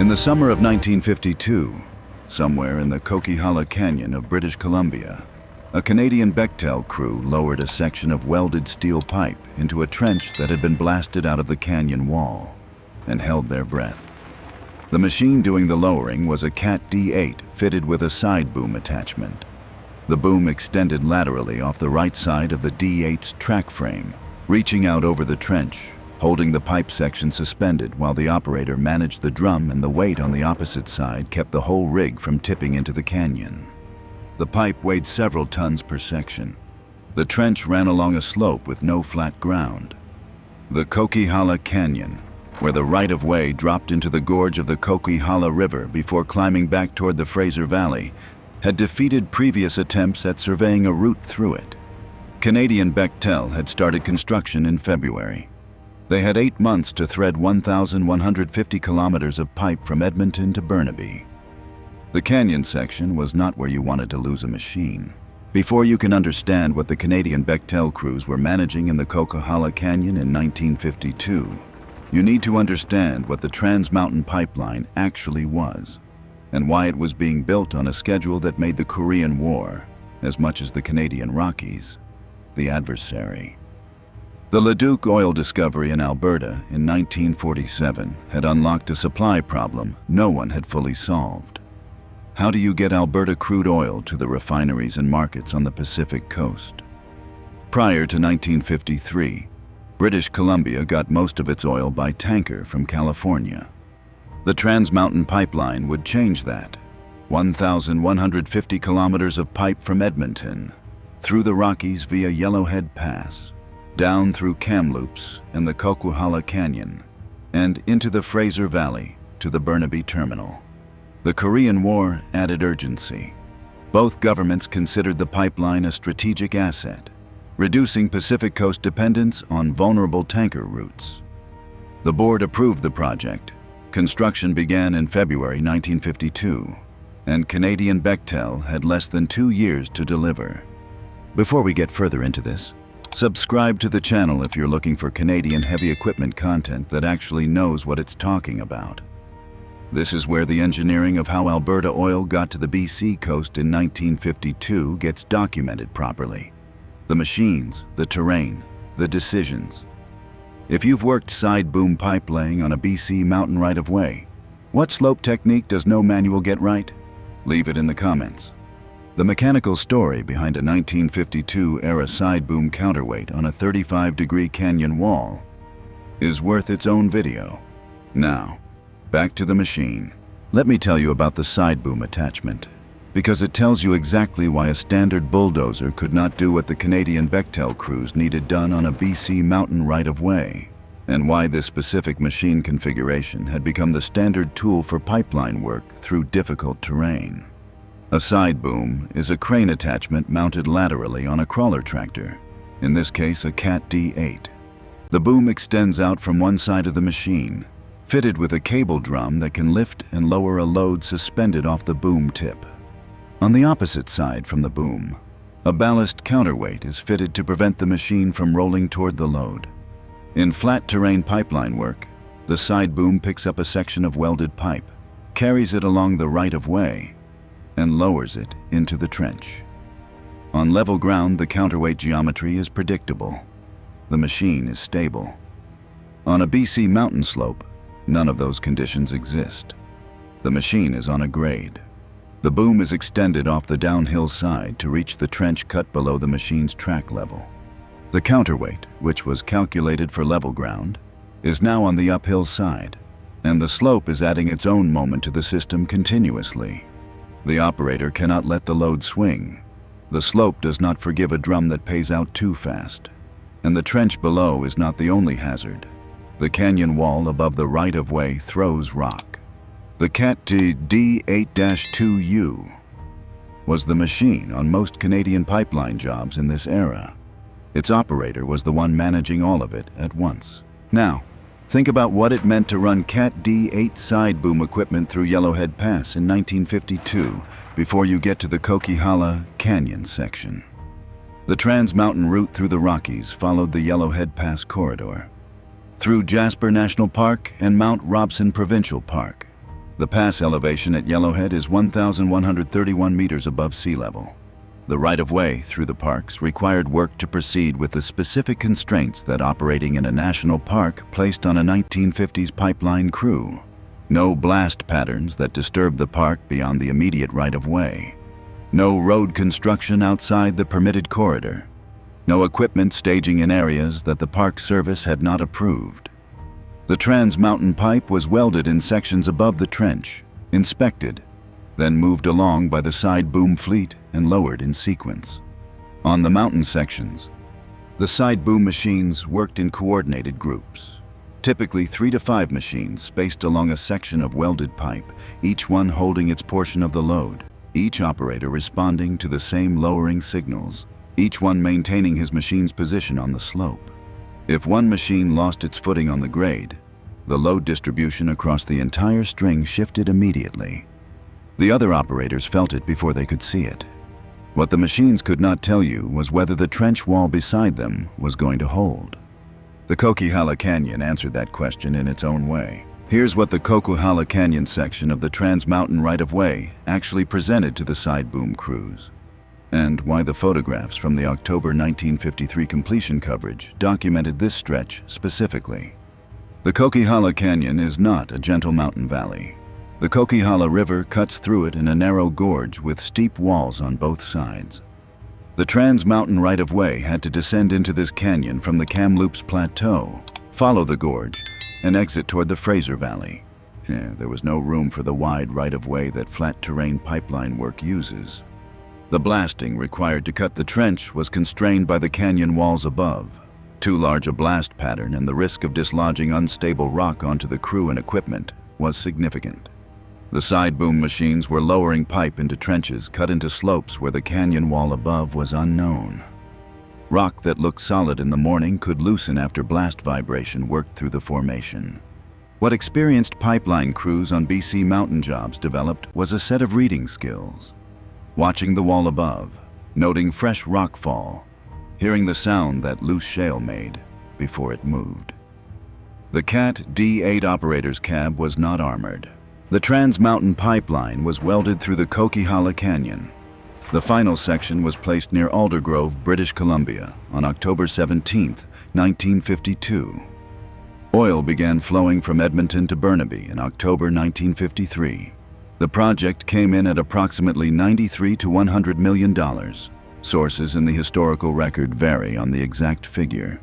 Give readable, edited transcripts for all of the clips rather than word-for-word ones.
In the summer of 1952, somewhere in the Coquihalla Canyon of British Columbia, a Canadian Bechtel crew lowered a section of welded steel pipe into a trench that had been blasted out of the canyon wall and held their breath. The machine doing the lowering was a Cat D8 fitted with a side boom attachment. The boom extended laterally off the right side of the D8's track frame, reaching out over the trench, holding the pipe section suspended while the operator managed the drum, and the weight on the opposite side kept the whole rig from tipping into the canyon. The pipe weighed several tons per section. The trench ran along a slope with no flat ground. The Coquihalla Canyon, where the right-of-way dropped into the gorge of the Coquihalla River before climbing back toward the Fraser Valley, had defeated previous attempts at surveying a route through it. Canadian Bechtel had started construction in February. They had 8 months to thread 1,150 kilometers of pipe from Edmonton to Burnaby. The canyon section was not where you wanted to lose a machine. Before you can understand what the Canadian Bechtel crews were managing in the Coquihalla Canyon in 1952, you need to understand what the Trans Mountain Pipeline actually was, and why it was being built on a schedule that made the Korean War, as much as the Canadian Rockies, the adversary. The Leduc oil discovery in Alberta in 1947 had unlocked a supply problem no one had fully solved. How do you get Alberta crude oil to the refineries and markets on the Pacific coast? Prior to 1953, British Columbia got most of its oil by tanker from California. The Trans Mountain Pipeline would change that. 1,150 kilometers of pipe from Edmonton, through the Rockies via Yellowhead Pass, down through Kamloops and the Coquihalla Canyon, and into the Fraser Valley to the Burnaby terminal. The Korean War added urgency. Both governments considered the pipeline a strategic asset, reducing Pacific Coast dependence on vulnerable tanker routes. The board approved the project. Construction began in February 1952, and Canadian Bechtel had less than 2 years to deliver. Before we get further into this, subscribe to the channel if you're looking for Canadian heavy equipment content that actually knows what it's talking about. This is where the engineering of how Alberta oil got to the BC coast in 1952 gets documented properly. The machines, the terrain, the decisions. If you've worked side boom pipe laying on a BC mountain right-of-way, what slope technique does no manual get right? Leave it in the comments. The mechanical story behind a 1952-era side boom counterweight on a 35-degree canyon wall is worth its own video. Now, back to the machine. Let me tell you about the side boom attachment, because it tells you exactly why a standard bulldozer could not do what the Canadian Bechtel crews needed done on a BC mountain right-of-way, and why this specific machine configuration had become the standard tool for pipeline work through difficult terrain. A side boom is a crane attachment mounted laterally on a crawler tractor, in this case a Cat D8. The boom extends out from one side of the machine, fitted with a cable drum that can lift and lower a load suspended off the boom tip. On the opposite side from the boom, a ballast counterweight is fitted to prevent the machine from rolling toward the load. In flat terrain pipeline work, the side boom picks up a section of welded pipe, carries it along the right-of-way, and lowers it into the trench. On level ground, the counterweight geometry is predictable. The machine is stable. On a BC mountain slope, none of those conditions exist. The machine is on a grade. The boom is extended off the downhill side to reach the trench cut below the machine's track level. The counterweight, which was calculated for level ground, is now on the uphill side, and the slope is adding its own moment to the system continuously. The operator cannot let the load swing. The slope does not forgive a drum that pays out too fast. And the trench below is not the only hazard. The canyon wall above the right-of-way throws rock. The Cat D8-2U was the machine on most Canadian pipeline jobs in this era. Its operator was the one managing all of it at once. Now, think about what it meant to run Cat D8 side boom equipment through Yellowhead Pass in 1952 before you get to the Coquihalla Canyon section. The Trans Mountain route through the Rockies followed the Yellowhead Pass corridor. Through Jasper National Park and Mount Robson Provincial Park, The pass elevation at Yellowhead is 1,131 meters above sea level. The right-of-way through the parks required work to proceed with the specific constraints that operating in a national park placed on a 1950s pipeline crew. No blast patterns that disturbed the park beyond the immediate right-of-way. No road construction outside the permitted corridor. No equipment staging in areas that the Park Service had not approved. The trans-mountain pipe was welded in sections above the trench, inspected, then moved along by the side boom fleet and lowered in sequence. On the mountain sections, the side boom machines worked in coordinated groups, typically 3 to 5 machines spaced along a section of welded pipe, each one holding its portion of the load, each operator responding to the same lowering signals, each one maintaining his machine's position on the slope. If one machine lost its footing on the grade, the load distribution across the entire string shifted immediately. The other operators felt it before they could see it. What the machines could not tell you was whether the trench wall beside them was going to hold. The Coquihalla Canyon answered that question in its own way. Here's what the Coquihalla Canyon section of the Trans-Mountain right-of-way actually presented to the side boom crews, and why the photographs from the October 1953 completion coverage documented this stretch specifically. The Coquihalla Canyon is not a gentle mountain valley. The Coquihalla River cuts through it in a narrow gorge with steep walls on both sides. The Trans-Mountain right-of-way had to descend into this canyon from the Kamloops Plateau, follow the gorge, and exit toward the Fraser Valley. There was no room for the wide right-of-way that flat-terrain pipeline work uses. The blasting required to cut the trench was constrained by the canyon walls above. Too large a blast pattern and the risk of dislodging unstable rock onto the crew and equipment was significant. The side boom machines were lowering pipe into trenches cut into slopes where the canyon wall above was unknown. Rock that looked solid in the morning could loosen after blast vibration worked through the formation. What experienced pipeline crews on BC mountain jobs developed was a set of reading skills. Watching the wall above, noting fresh rock fall, hearing the sound that loose shale made before it moved. The CAT D8 operator's cab was not armored. The Trans-Mountain pipeline was welded through the Coquihalla Canyon. The final section was placed near Aldergrove, British Columbia on October 17, 1952. Oil began flowing from Edmonton to Burnaby in October 1953. The project came in at approximately $93 to $100 million. Sources in the historical record vary on the exact figure.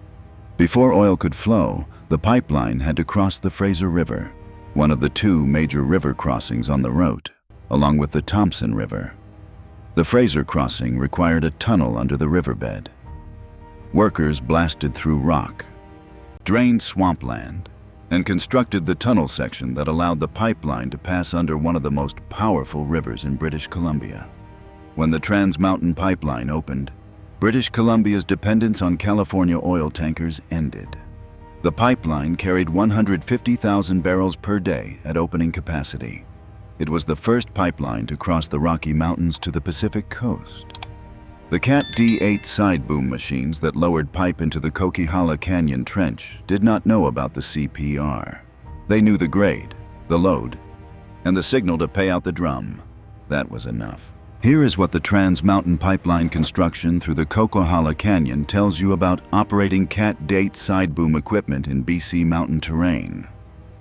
Before oil could flow, the pipeline had to cross the Fraser River, one of the 2 major river crossings on the route, along with the Thompson River. The Fraser crossing required a tunnel under the riverbed. Workers blasted through rock, drained swampland, and constructed the tunnel section that allowed the pipeline to pass under one of the most powerful rivers in British Columbia. When the Trans-Mountain pipeline opened, British Columbia's dependence on California oil tankers ended. The pipeline carried 150,000 barrels per day at opening capacity. It was the first pipeline to cross the Rocky Mountains to the Pacific coast. The CAT D8 side boom machines that lowered pipe into the Coquihalla Canyon trench did not know about the CPR. They knew the grade, the load, and the signal to pay out the drum. That was enough. Here is what the Trans-Mountain pipeline construction through the Coquihalla Canyon tells you about operating CAT D8 side boom equipment in BC mountain terrain,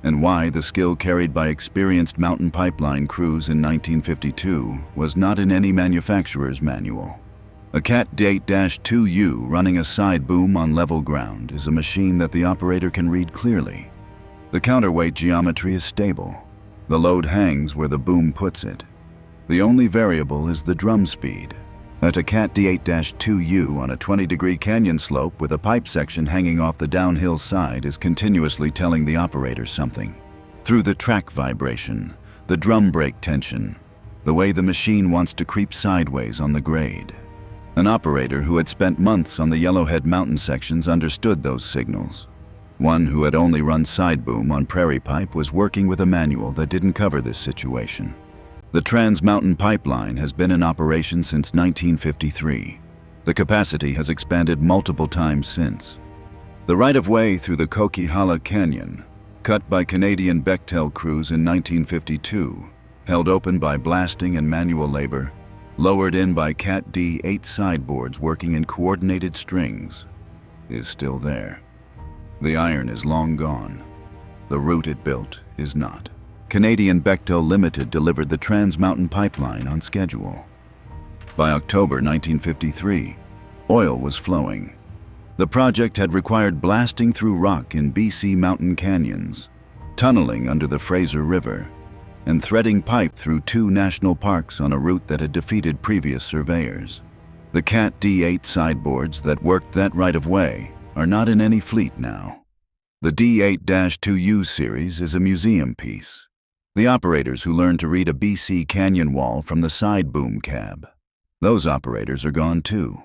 and why the skill carried by experienced mountain pipeline crews in 1952 was not in any manufacturer's manual. A CAT D8-2U running a side boom on level ground is a machine that the operator can read clearly. The counterweight geometry is stable. The load hangs where the boom puts it. The only variable is the drum speed. At a CAT D8-2U on a 20-degree canyon slope with a pipe section hanging off the downhill side is continuously telling the operator something. Through the track vibration, the drum brake tension, the way the machine wants to creep sideways on the grade. An operator who had spent months on the Yellowhead mountain sections understood those signals. One who had only run side boom on prairie pipe was working with a manual that didn't cover this situation. The Trans-Mountain pipeline has been in operation since 1953. The capacity has expanded multiple times since. The right-of-way through the Coquihalla Canyon cut by Canadian Bechtel crews in 1952, held open by blasting and manual labor, lowered in by Cat D8 sideboards working in coordinated strings, is still there. The iron is long gone. The route it built is not. Canadian Bechtel Limited delivered the Trans-Mountain Pipeline on schedule. By October 1953, oil was flowing. The project had required blasting through rock in BC mountain canyons, tunneling under the Fraser River, and threading pipe through 2 national parks on a route that had defeated previous surveyors. The Cat D8 sideboards that worked that right-of-way are not in any fleet now. The D8-2U series is a museum piece. The operators who learned to read a BC canyon wall from the side boom cab. Those operators are gone too.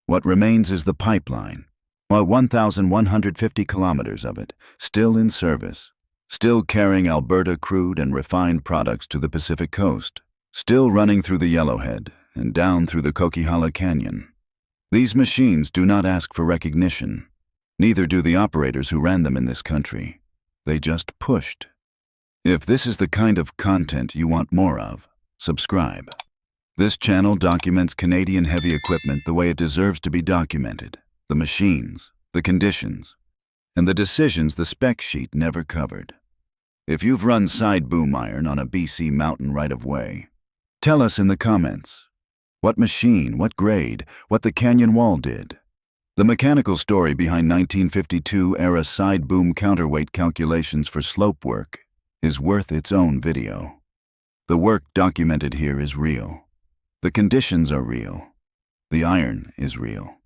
What remains is the pipeline, while 1,150 kilometers of it, still in service, still carrying Alberta crude and refined products to the Pacific coast, still running through the Yellowhead and down through the Coquihalla Canyon. These machines do not ask for recognition. Neither do the operators who ran them in this country. They just pushed. If this is the kind of content you want more of, subscribe. This channel documents Canadian heavy equipment the way it deserves to be documented. The machines, the conditions, and the decisions the spec sheet never covered. If you've run side boom iron on a BC mountain right-of-way, tell us in the comments. What machine, what grade, what the canyon wall did. The mechanical story behind 1952-era side boom counterweight calculations for slope work is worth its own video. The work documented here is real. The conditions are real. The iron is real.